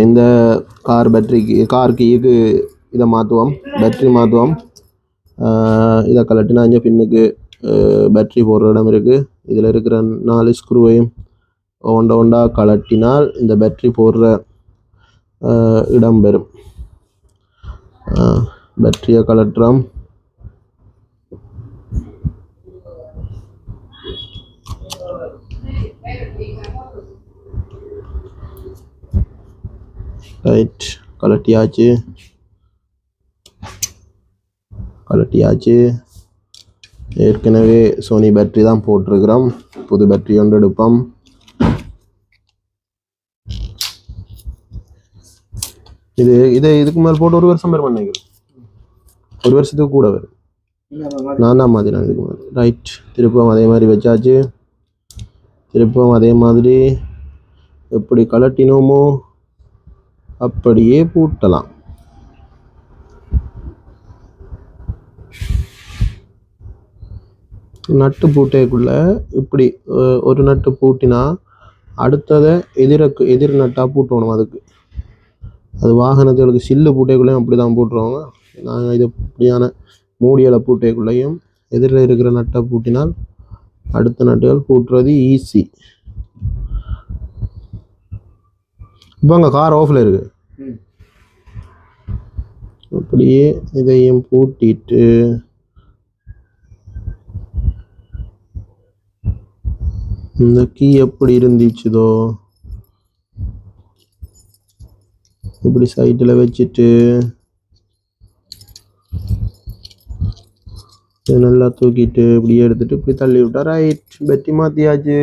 இந்த கார் பேட்டரிக்கு கார் கீக்கு இதை மாற்றுவோம், பேட்ரி மாற்றுவோம். இதை கலட்டினா இங்கே பின்னுக்கு பேட்ரி போடுற இடம் இருக்குது. இதில் இருக்கிற 4 ஸ்க்ரூவையும் ஒண்டா ஒண்டா கலட்டினால் இந்த பேட்ரி போடுற இடம் பெறும். பேட்டரியை கலட்டுறோம். ரைட், கலட்டியாச்சு. ஏற்கனவே சோனி பேட்டரி தான் போட்டிருக்கிறோம். புது பேட்டரி ஒன்று எடுப்போம். இதுக்கு மேலே போட்டு 1 வருஷம் பேர் பண்ணிக்கிறேன். 1 வருஷத்துக்கு கூட வரும். நான் தான் மாற்றினேன் இதுக்கு மேலே. ரைட், திருப்பவும் அதே மாதிரி வச்சாச்சு. திருப்பவும் அதே மாதிரி எப்படி கலட்டினோமோ அப்படியே பூட்டலாம். நட்டு பூட்டைக்குள்ள இப்படி ஒரு நட்டு பூட்டினா அடுத்ததை எதிர் நட்டாக பூட்டணும். அதுக்கு அது வாகனத்துகளுக்கு சில்லு பூட்டைக்குள்ளேயும் அப்படி தான் பூட்டுறவங்க. நாங்கள் இது இப்படியான மூடியலை பூட்டைக்குள்ளேயும் எதிரில் இருக்கிற நட்டை பூட்டினால் அடுத்த நட்டுகள் பூட்டுறது ஈஸி. இப்போ அங்கே கார் ஆஃபில் இருக்கு. அப்படியே இதையும் பூட்டிட்டு இந்த கீ எப்படி இருந்துச்சுதோ இப்படி சைட்டில் வச்சுட்டு நல்லா தூக்கிட்டு இப்படியே எடுத்துட்டு இப்படி தள்ளி விட்டா ரைட், பேட்டரி மாற்றியாச்சு.